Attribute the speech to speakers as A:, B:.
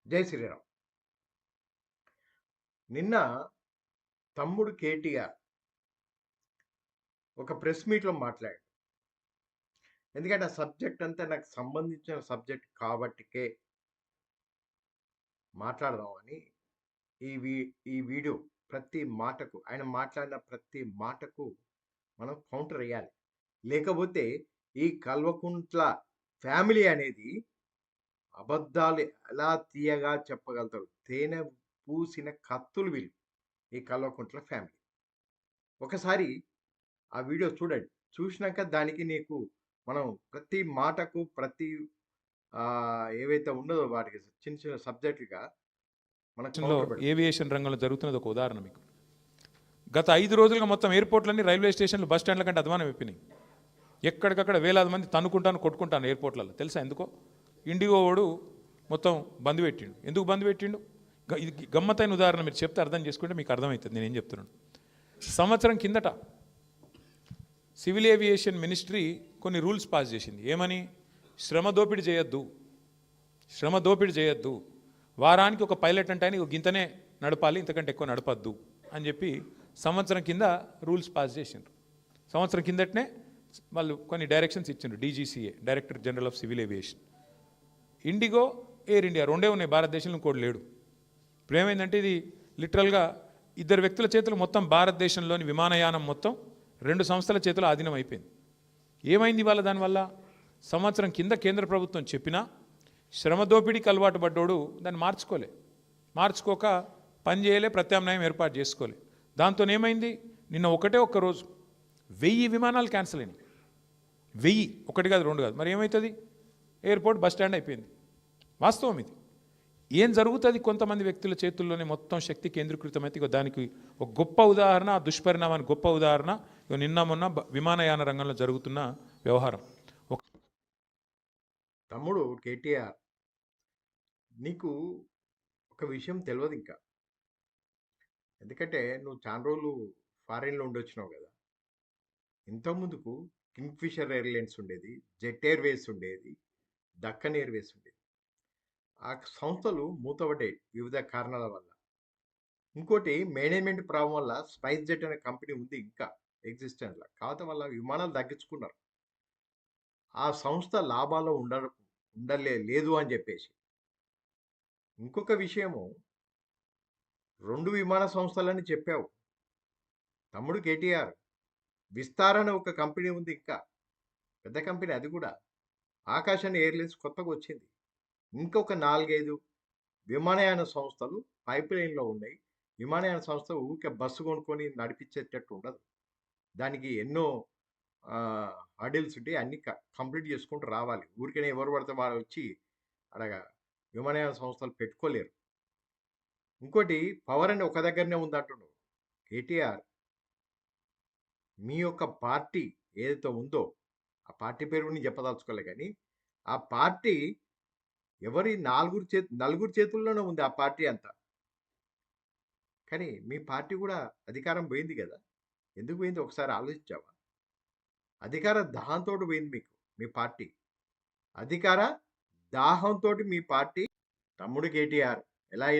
A: జై శ్రీరామ్. నిన్న తమ్ముడు కేటీఆర్ ఒక ప్రెస్ మీట్‌లో మాట్లాడాడు. ఎందుకంటే ఆ సబ్జెక్ట్ అంతా నాకు సంబంధించిన సబ్జెక్ట్ కాబట్టికే మాట్లాడదామని ఈ వీ ఈ వీడియో ప్రతి మాటకు ఆయన మాట్లాడిన ప్రతి మాటకు మనం కౌంటర్ ఎయ్యాలి. లేకపోతే ఈ కల్వకుంట్ల ఫ్యామిలీ అనేది అబద్ధాలు ఎలా తీయగా చెప్పగలుగుతారు. తేనె పూసిన కత్తులు వీళ్ళు. ఈ కల్వకుంట్ల ఫ్యామిలీ. ఒకసారి ఆ వీడియో చూడండి. చూసినాక దానికి నీకు మనం ప్రతి మాటకు ప్రతి ఏవైతే ఉన్నదో వాటికి చిన్న చిన్న సబ్జెక్టులుగా మనం కౌంటర్ పెడదాం.
B: ఏవియేషన్ రంగంలో జరుగుతున్నది ఒక ఉదాహరణ మీకు. గత 5 రోజులుగా మొత్తం ఎయిర్పోర్ట్లన్నీ రైల్వే స్టేషన్లు బస్ స్టాండ్ల కంటే అధ్వానం అయిపోయినాయి. ఎక్కడికక్కడ వేలాది మంది తన్నుకుంటాను కొట్టుకుంటాను ఎయిర్పోర్ట్లలో. తెలుసా ఎందుకో? ఇండిగో వాడు మొత్తం బంద్ పెట్టిండు. ఎందుకు బంద్ పెట్టిండు? ఇది గమ్మత్తైన ఉదాహరణ. మీరు చెప్తే అర్థం చేసుకుంటే మీకు అర్థమవుతుంది నేనేం చెప్తున్నాను. సంవత్సరం కిందట సివిల్ ఏవియేషన్ మినిస్ట్రీ కొన్ని రూల్స్ పాస్ చేసింది. ఏమని? శ్రమ దోపిడీ చేయొద్దు, వారానికి ఒక పైలట్ అంటే ఆయన గింతనే నడపాలి, ఇంతకంటే ఎక్కువ నడపద్దు అని చెప్పి సంవత్సరం కింద రూల్స్ పాస్ చేసిండ్రు. సంవత్సరం కిందటనే వాళ్ళు కొన్ని డైరెక్షన్స్ ఇచ్చిండ్రు. DGCA, director general of civil aviation. IndiGo, air India రెండే ఉన్నాయి భారతదేశంలో, ఇంకోటి లేడు. ఇప్పుడు ఏమైందంటే ఇది లిటరల్గా 2 వ్యక్తుల చేతులు మొత్తం భారతదేశంలోని విమానయానం మొత్తం 2 సంస్థల చేతులు ఆధీనం అయిపోయింది. ఏమైంది ఇవాళ? దానివల్ల సంవత్సరం కింద కేంద్ర ప్రభుత్వం చెప్పినా శ్రమ దోపిడీకి అలవాటు పడ్డోడు దాన్ని మార్చుకోక పని చేయలే, ప్రత్యామ్నాయం ఏర్పాటు చేసుకోలే. దాంతో ఏమైంది? నిన్న ఒక్క రోజు 1000 విమానాలు క్యాన్సిల్ అయినాయి. 1000, ఒకటి కాదు, 2 కాదు. మరి ఏమవుతుంది? ఎయిర్పోర్ట్ బస్ స్టాండ్ అయిపోయింది. వాస్తవం ఇది. ఏం జరుగుతుంది? కొంతమంది వ్యక్తుల చేతుల్లోనే మొత్తం శక్తి కేంద్రీకృతమైతే దానికి ఒక గొప్ప ఉదాహరణ, ఆ దుష్పరిణామానికి గొప్ప ఉదాహరణ నిన్న మొన్న విమానయాన రంగంలో జరుగుతున్న వ్యవహారం.
A: తమ్ముడు కేటీఆర్, నీకు ఒక విషయం తెలియదు ఇంకా. ఎందుకంటే నువ్వు చాలా రోజులు ఫారిన్లో ఉండొచ్చినావు కదా. ఇంతకుముందుకు కింగ్ఫిషర్ ఎయిర్లైన్స్ ఉండేది, జెట్ ఎయిర్వేస్ ఉండేది, దక్కన్ ఎయిర్వేస్ ఉండేది. ఆ సంస్థలు మూతపడ్డాయి వివిధ కారణాల వల్ల. ఇంకోటి మేనేజ్మెంట్ ప్రాబ్లం వల్ల స్పైస్ జెట్ అనే కంపెనీ ఉంది ఇంకా ఎగ్జిస్టెన్స్లో. కాకపోతే వల్ల విమానాలు తగ్గించుకున్నారు. ఆ సంస్థ లాభాల్లో లేదు అని చెప్పేసి. ఇంకొక విషయము, 2 విమాన సంస్థలని చెప్పావు తమ్ముడు కేటీఆర్. విస్తారణ ఒక కంపెనీ ఉంది ఇంకా, పెద్ద కంపెనీ అది కూడా. ఆకాశాన్ని ఎయిర్లైన్స్ కొత్తగా వచ్చింది. ఇంకొక 4-5 విమానయాన సంస్థలు పైప్ లైన్లో ఉన్నాయి. విమానయాన సంస్థ ఊరికే బస్సు కొనుక్కొని నడిపించేటట్టు ఉండదు. దానికి ఎన్నో హడిల్స్ ఉంటాయి. అన్నీ కంప్లీట్ చేసుకుంటూ రావాలి. ఊరికనే ఎవరు పడితే వాళ్ళు వచ్చి అడగా విమానయాన సంస్థలు పెట్టుకోలేరు. ఇంకోటి, పవర్ అని ఒక దగ్గరనే ఉందంటున్నావు కేటీఆర్. మీ యొక్క పార్టీ ఏదైతే ఉందో, ఆ పార్టీ పేరు నేను చెప్పదలుచుకోలే, కానీ ఆ పార్టీ ఎవరి నలుగురు చేతుల్లోనే ఉంది ఆ పార్టీ అంతా. కానీ మీ పార్టీ కూడా అధికారం పోయింది కదా. ఎందుకు పోయింది ఒకసారి ఆలోచించావా? అధికార దాహంతో పోయింది మీకు మీ పార్టీ. అధికార దాహంతో మీ పార్టీ. తమ్ముడు కేటీఆర్ ఎలా